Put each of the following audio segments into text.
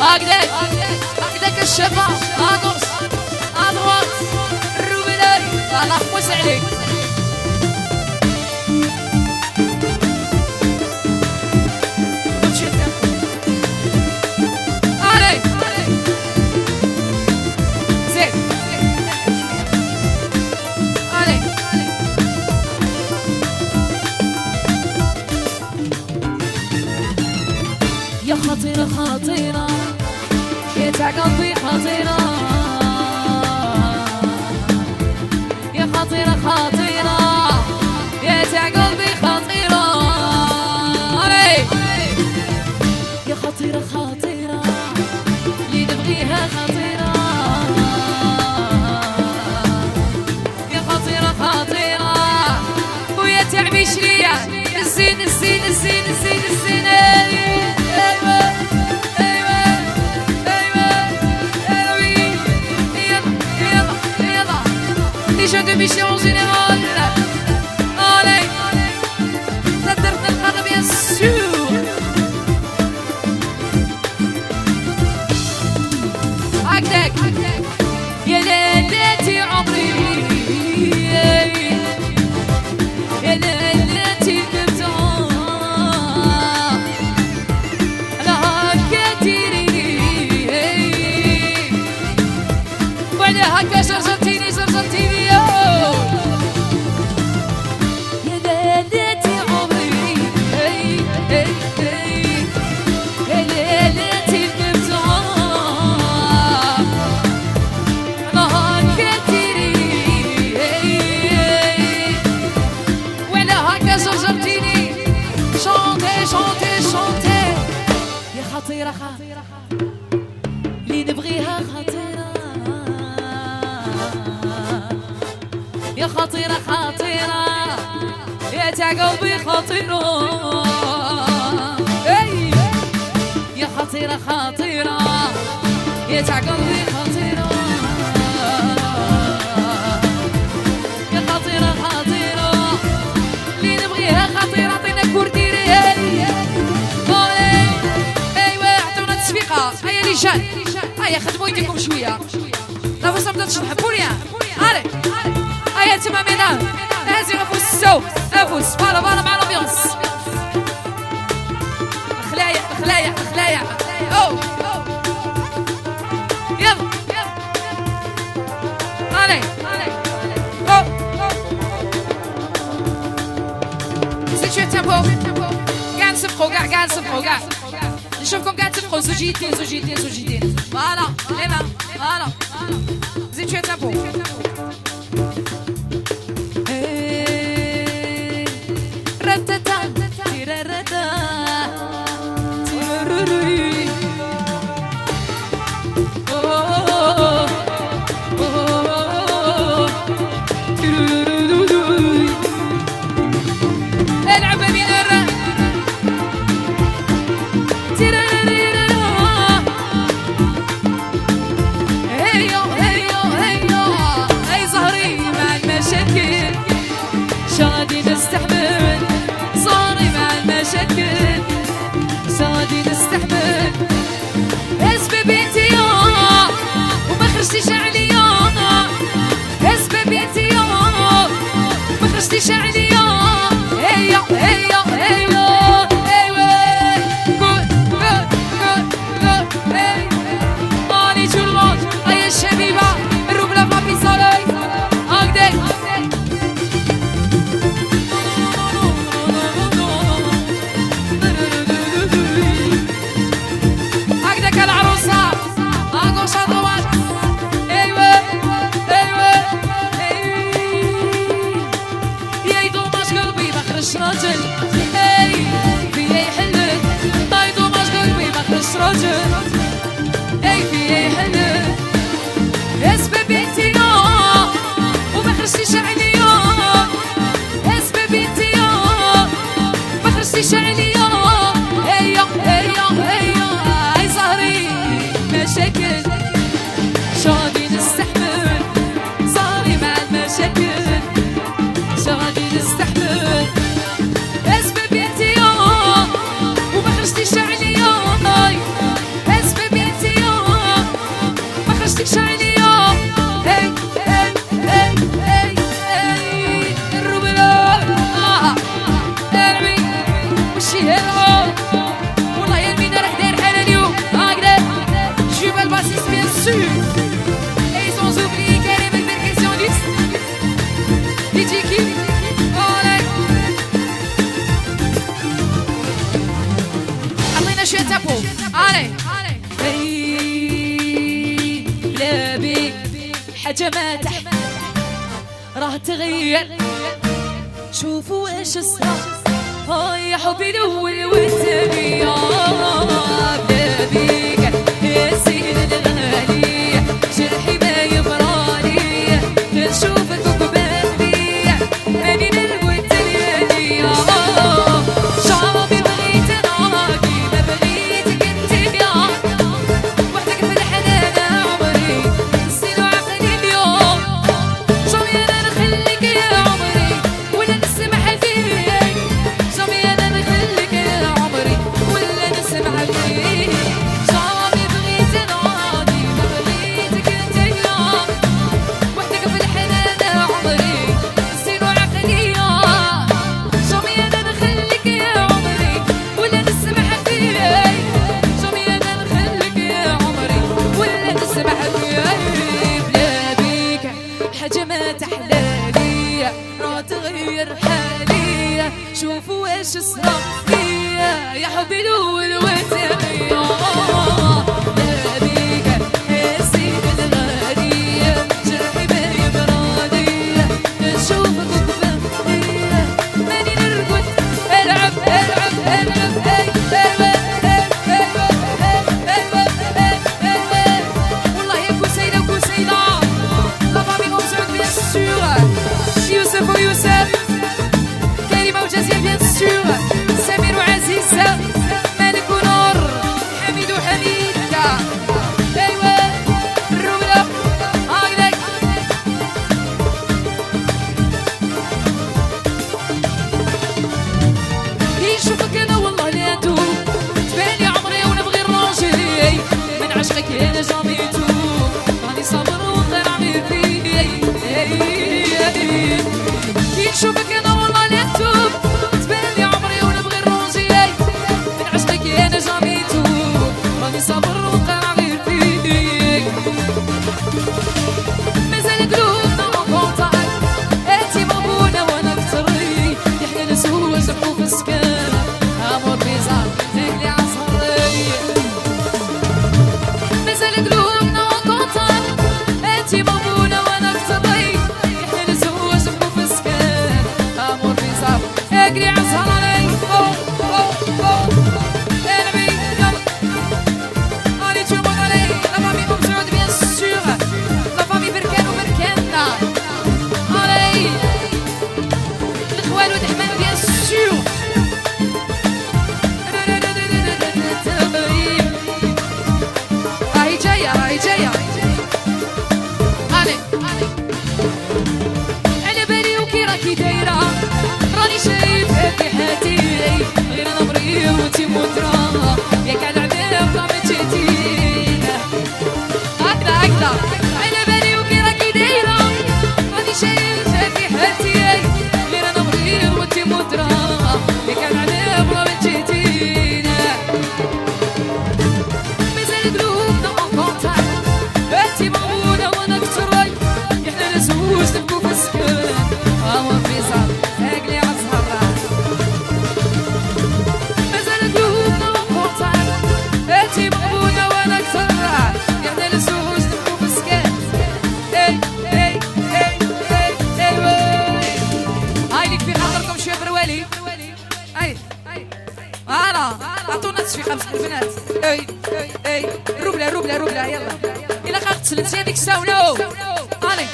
هكذاك الشباب ادوس ادوات الروبيلاري الله يحوس عليك يا خطيرة خطيرة يا تاع قلبي خطيرة يا خطيرة خطيرة يا تاع قلبي خطيرة يا خطيرة خطيرة اللي نبغيها خطيرة يا خطيرة خطيرة ويا تاع بشرية الزين الزين الزين الزين الزين déjà de Michel en général. Allez, ça terminera bien sûr. عقدك يا ليلتي عمري يا ليلتي نبتع أنا هكا تيري وعلى هكا زرزرتيني زرزرتيني خطيرة اللي نبغيها خطيرة يا خطيرة خطيرة يا تاع قلبي خطيرة يا خطيرة خطيرة يا تاع قلبي خطيرة يا خطيرة خطيرة اللي نبغيها خطيرة عطينا كورديري هيا رجال هيا خدموا يديكم شويه لا بس بدات تحبوا ليا علي هيا انتما ميدان هازي افوس السوق افوس فوالا فوالا مع لامبيونس خلايا خلايا خلايا او يلا علي او سيتشو تيمبو كاع نسبقوا كاع نسبقوا كاع نشوفكم قاعد تبقوا زوجيتين زوجيتين زوجيتين فوالا لينا فوالا زيد شويه تابو رتتا تيررتا تيررري العب بين الرا شادي نستحمل صاري مع المشاكل شادي نستحمل اسمي بنتي يا وما خرجتيش عليا اسمي بنتي يا وما خرجتيش عليا هيا هيا هيا اني تو الموند هيا الشبيبه الربله ما في صالي هكذاك راجل اي في يحلك ما يدومش قلبي ما خرجش راجل اي في يحلك اسمي بنتي يا وما خرجتيش عليا اسمي بنتي يا ما خرجتيش عليا هيا هيا هيا هاي زهري مشاكل شادي نستحمل صاري مع المشاكل شادي نستحمل اسمي بنتي يا وما خرجتيش شوية تابو. علي بلا بيك حاجة ما تحمل راه تغير. شوفوا واش صرا يا حبي الاول والثاني. بلا بيك يا سيدي الغالي جرحي ما يبرالي نشوفك وقبالي ماني نلقى الثاني. شعبي بغيت انا كيما بغيتك انت يا وحدك في الحنان عمري نسيت عقلي اليوم. شوفي انا نخليك يا عمري ولا نسمح فيك. شوفي انا نخليك يا عمري ولا نسمح فيك. شعبي بغيت انا كيما بغيتك انت يا وحدك في الحنان عمري نسيت عقلي. شوفي انا نخليك يا عمري ولا نسمح فيك. شوفي انا نخليك يا عمري ولا نسمح فيك. بلا بيك حاجة ما تحلالي راه تغير حالي. شوفوا واش صرا فيا يا حبي الاول والثاني. بلا بيك يا سيدي الغالي جرحي ما يبرالي نشوفك وقبالي ماني نرقد. العب العب العب والله يا كوسيدة وكوسيدة لا فامي ام سعود بيان سور. يوسف ويوسف كريمة وجازية بيان سور. سمير وعزيزة مالك ونور حميد وحميدة. ايوا الرولة هاكداك. يشوفك انا والله لا ندوب تباني عمري ونبغي الراجل من عشقك انا جامي توب راني صابر وغير عمير فيك. يشوفك انا والله لا ندوب تباني عمري ونبغي الراجل من عشقك انا جامي توب راني صابر وغير عمير فيك. مازال قلوبنا مقاطعة انتي مبونة وانا كتري احنا نسوى زقو في السكان امور بيزار تقلي عصري. مازال قلوبنا مقاطعة انتي مبونة وانا كتري احنا نسوى زقو في السكان امور بيزار تقلي عصري. Allez tout le monde, allez, la famille comme ça bien sûr, la famille بركان وبركاننا. Allez, الخوال ودحمان bien sûr. هاي جاية هاي جاية. Allez, على بالي وكي راكي دايرة راني شايفة في حياتي غير نبري وانتي مدرة ياك على عذاب ما جيتينا. هكذا هكذا على بالي وكي راكي دايرة راني شايفة في حياتي غير نبري وانتي مدرة ياك على عذاب ما جيتينا. مازال قلوبنا مقاطعة انتي مغبونة وانا كتري احنا نزوج نبكو في السكان امور بيزار اقلي عالزهرة. مازال قلوبنا مقاطعة انتي مغبونة وانا كتري احنا نزوج نبكو في السكان. اي اي اي اي اي هاي ليك في خاطركم شوية بروالي. اي فوالا عطونا تصفيقة بصح البنات. اي اي روبلا روبلا روبلا يلا إلا خاطر تسلت هذيك الساونو. علي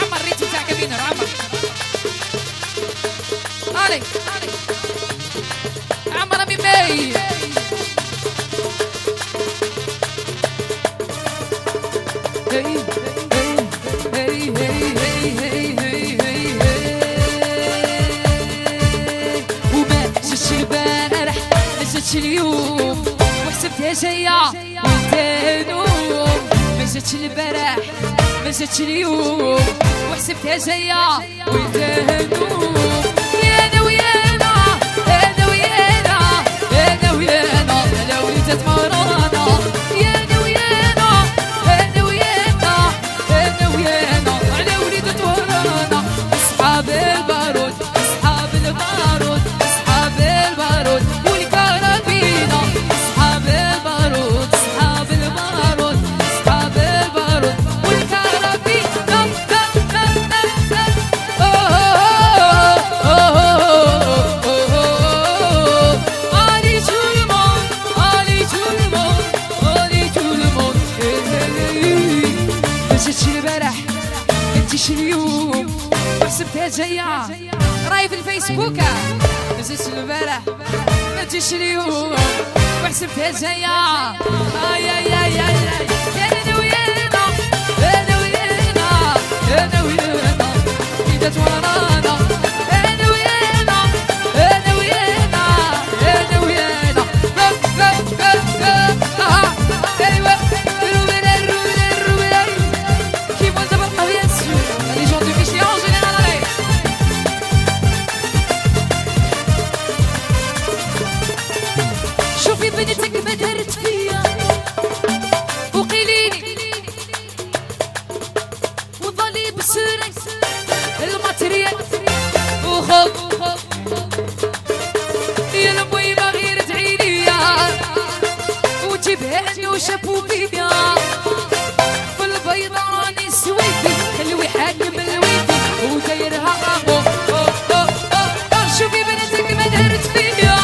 عمر الريتم تاعك بينر عمر. علي عمر ميمي. وما جاتش البارح ما جاتش اليوم وحسبتها جاية وانت نوم. ما جاتش البارح ما جاتش اليوم وحسبتها جاية وانت نوم. يا انا ويانا انا ويانا انا ويانا انا وليدات مورانا. يا انا ويانا انا ويانا انا ويانا على وليدات مورانا. اصحاب البارود اصحاب البارود اصحاب البارود والكرابينا. بوكا نزلت البارح ما تجيش اليوم وحسبتها جاية اي اي اي اي انا ويانا انا ويانا انا ويانا بدات ورانا انا ويانا انا ويانا انا ويانا ايوا روبنا روبنا روبنا كي مول دابا بيان سور لي جون دو ميشلي en général allez شوفي بنتك ما دارت فيا وقيليني وظلي بسرك الماتريال وخوك يا المهم غير ادعي ليا وجيبها انه شافو فيا في البيضة راني سويتي خلوي حاكم الويتي ودايرها امو شوفي بنتك ما دارت فيا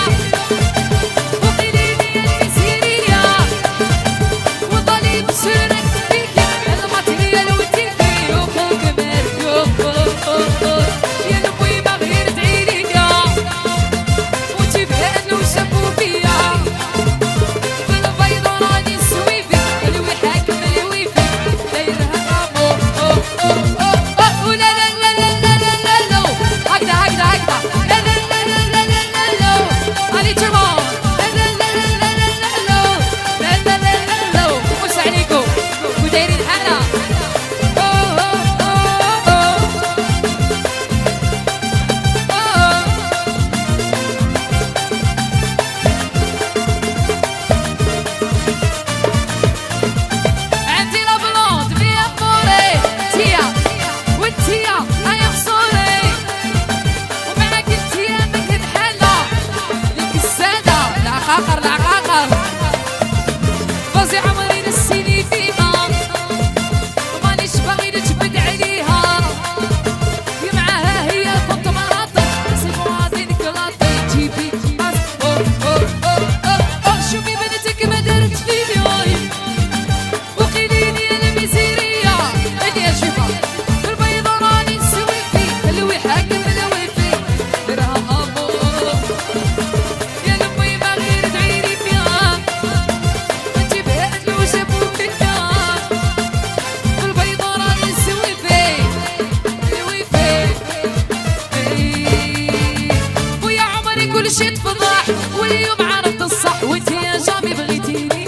واليوم عرفت الصح وانت يا جامي بغيتيني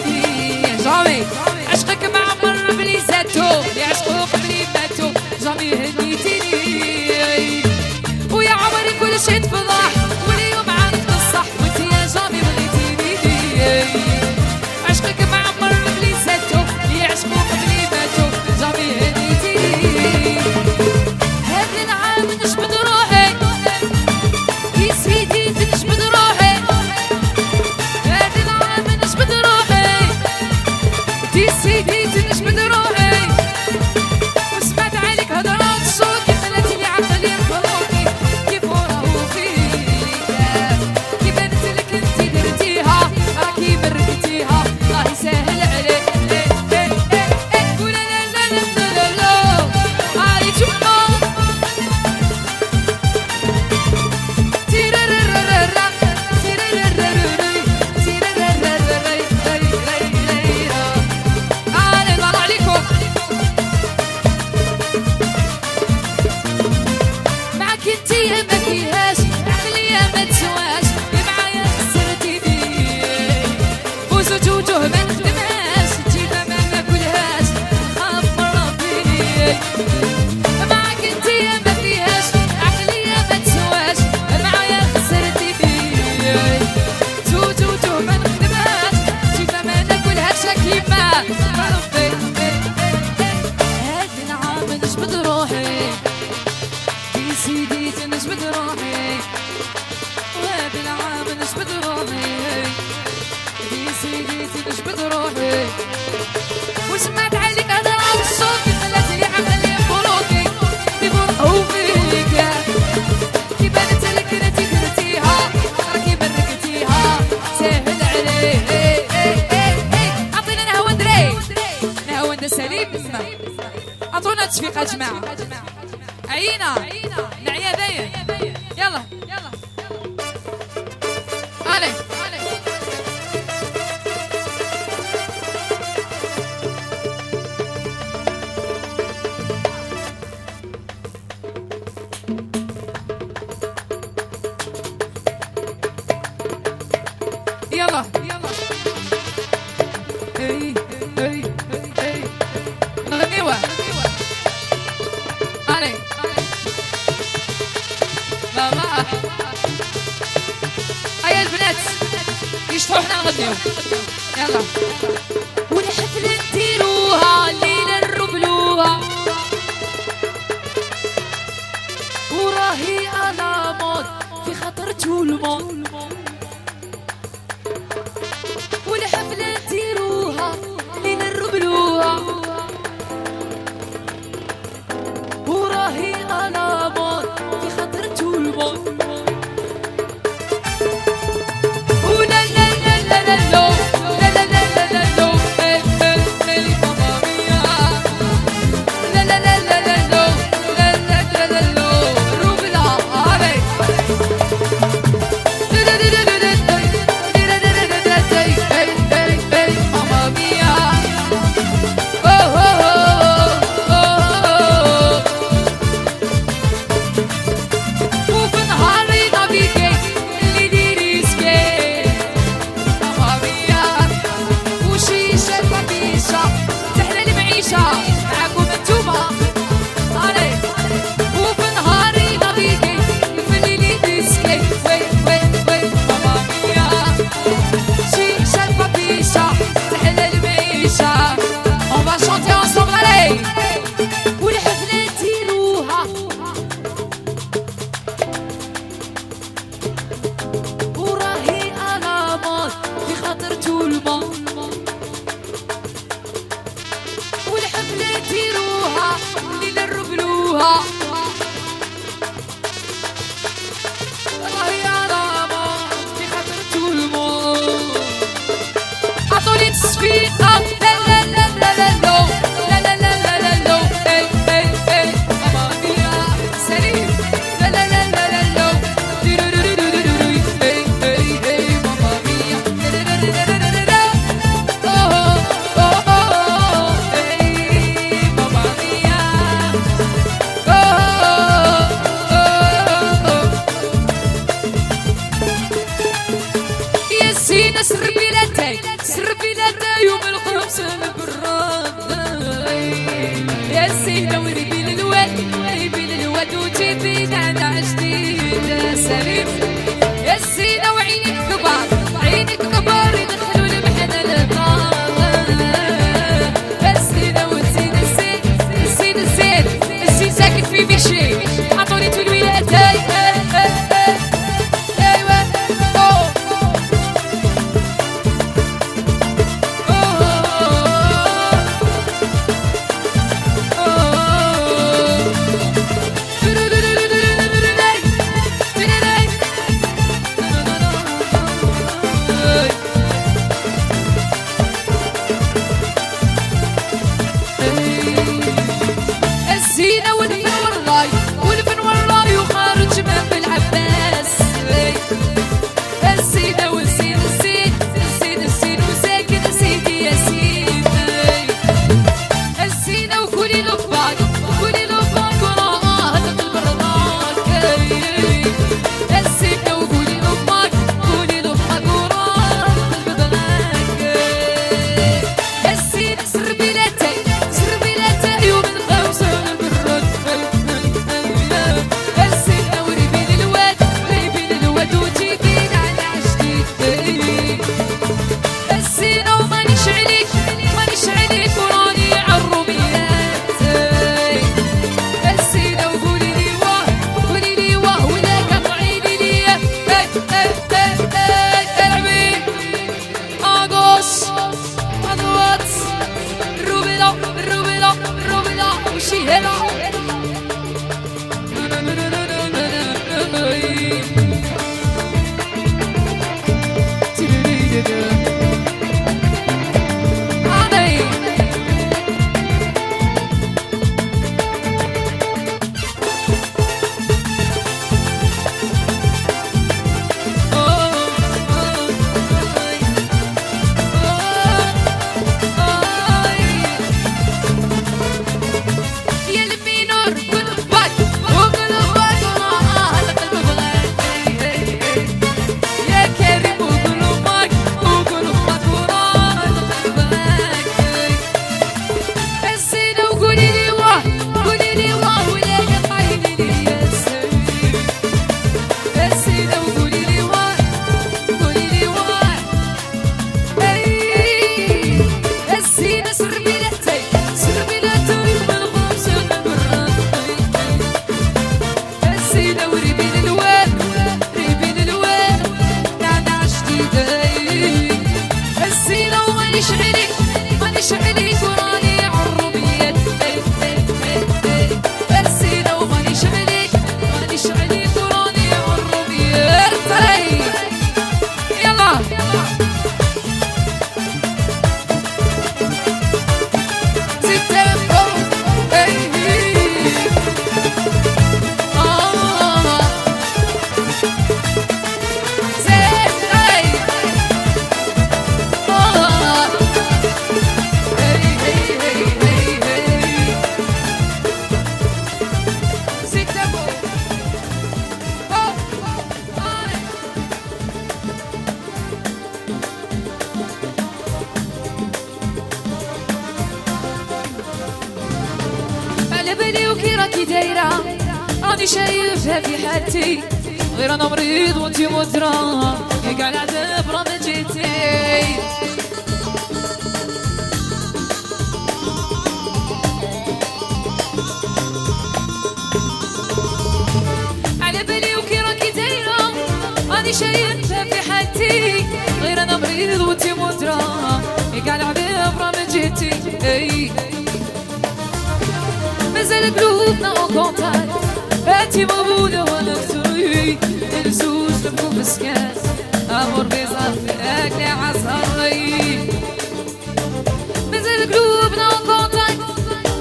يا جامي عشقك معمر بلي زاتو يعشقو قبلي ماتو جامي هنيتيني ويا عمري كل شي تفضح واليوم عرفت الصح وانت يا جامي بغيتيني عشقك معمر بلي زاتو يعشقو قبلي ماتو جامي هنيتيني هذا العام نجبد روحي يا سيدي تنجبد روحي سيدي تنجبد روحي وسمعت عليك هضرات صوتي خلاتيني عقلي مبروكي كيف وراهو فيك كي بانت لك انتي درتيها راكي بركتيها الله يسهل عليك ولا لا لا لا لا لا علي تما تيرررررر ما فيهاش عقلية ما تسواش اللي معايا خسرتيني وزوج وجوه ما نخدمهاش جيبها ما ناكلهاش نخاف مرة فيني معاك انتيا ما فيهاش عقلية ما تسواش معايا خسرتيني زوج وجوه ما نخدمهاش جيبها ما ناكلهاش كيما ربي هذا العام نجبد روحي سيدي تنجبد روحي وهذا العام نجبد روحي يا سيدي تنجبد روحي وسمعت عليك هضرات صوتي خلاتني عقلي مبروكي كي فرحو فيك كي بانت لك انتي درتيها راكي بركتيها ساهل عليه عطينا نهوى دري نهوى سليم عطونا تصفيقة جماعة عينا نعيا باين يلا يلا اي اي اي نغنيوه علي ماما هيا البنات يشطحوا حنا نغنيو يلا والحفلة نديروها الليلة نربلوها وراهي على مود في خطر طول الموت والحفلة نديروها الليلة نربلوها وراهي على مود في خطر طول الموت راكي دايرة راني شايفها في حالتي غير انا مريض وانتي مدرة يا كاع العذاب راه ما جيتي على بالي وكي راكي دايرة راني شايفها في حالتي غير انا مريض وانتي مدرة يا كاع العذاب راه ما جيتي مازال قلوبنا اون كونتاكت انتي موجودة وانا كتري الزوج نبقو مسكات امور بيزافي اكلي عصاري مازال قلوبنا اون كونتاكت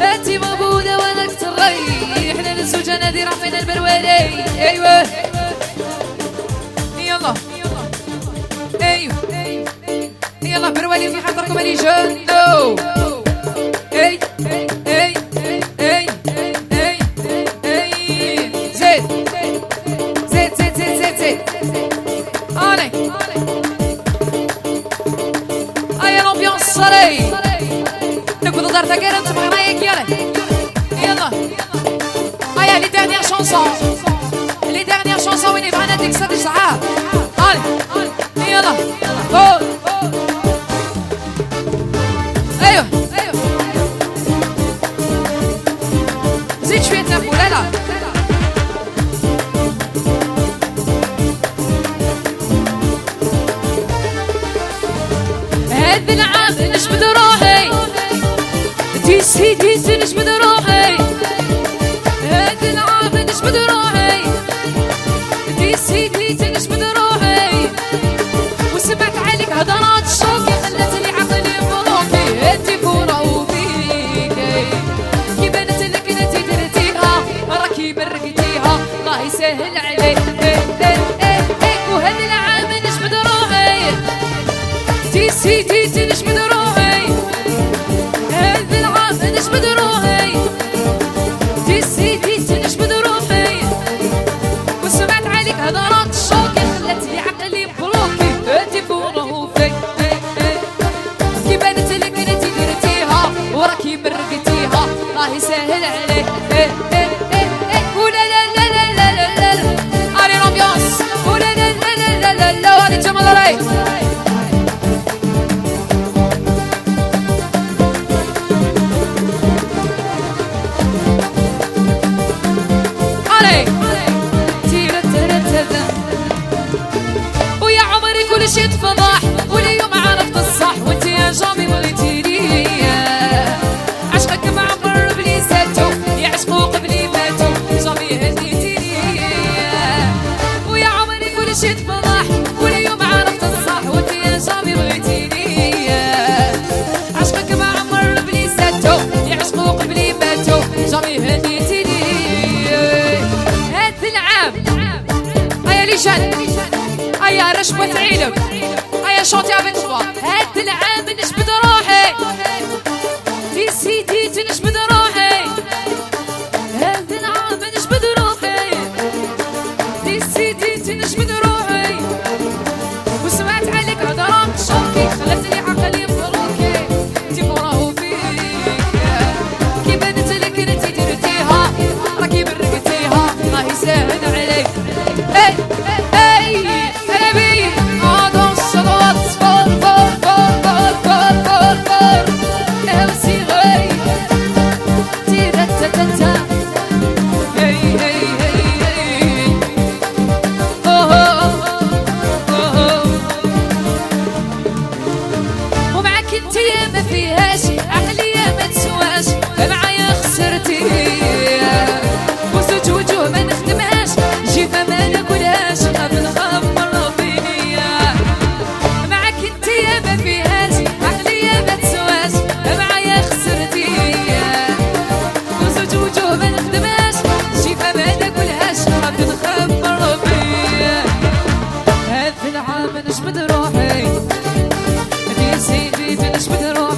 انتي موجودة وانا كتري حنا الزوج انا دي رافين البروالي ايوه يلا ايوه يلا بروالي في خاطركم اللي جنو اي اي اي صلي نقول دارتك غير انت بغي رايك يلا هيا لي ديرنيير شونسون لي ديرنيير شونسون وين بغينا ديك الساعه ساعات يلا ايوه زيد شويه تنفو لا هذا العام نجبد روحي تيسي نجبد روحي هذا العام نجبد روحي تيسي نجبد روحي وسمعت عليك هضرات الشوكي خلتني عقلي مروحي انتي فورا وفيكي كي بانت لك انتي درتيها راكي برقتيها الله يسهل عليك وهذا العام نجبد روحي تيسي نجبد روحي هذا العام نجبد روحي تيسي نجبد روحي وسمعت عليك هضرات الشوكي خلتني عقلي بلوكي انتي فوق فيك كي بانت لك انتي درتيها وراكي مرقتيها الله يسهل عليك ولا لا لا لا لا لا لا علي لامبيونس ولا لا لا لا لا لا هادي جمال راي ويا عمري كل شي تفضح واليوم عرفت الصح وانت يا جامي بغيتيني عشقك معمر بلي ساتو يعشقو قبلي ماتو جامي هديتيني ويا عمري كل شي تفضح واليوم عرفت الصح وانت يا جامي بغيتيني عشقك معمر بلي ساتو يعشقو قبلي ماتو جامي هديتيني هذا العام هيا ليشان هيا رشبة عينك هيا شوطي افيك موا هاد العام نجبد روحي تيسي نجبد روحي هاد العام نجبد روحي تيسي نجبد روحي وسمعت عليك هضرات شوكي خلتني عقلي مبروكي انتي فوراه فيك كي بانت لك انتي درتيها راكي برقتيها الله يسهل عليك ومعك انت ما فيهاش عقلية ما تسواش معايا خسرتي وزوج وجوه ما نخدمهاش جيفة ما ناكلهاش نخاف مرة فيا معك انت ما فيهاش عقلية ما تسواش معايا خسرتي وزوج وجوه ما نخدمهاش جيفة ما ناكلهاش نخاف مرة فيا هذا العام نجبد روحي تيسي نجبد روحي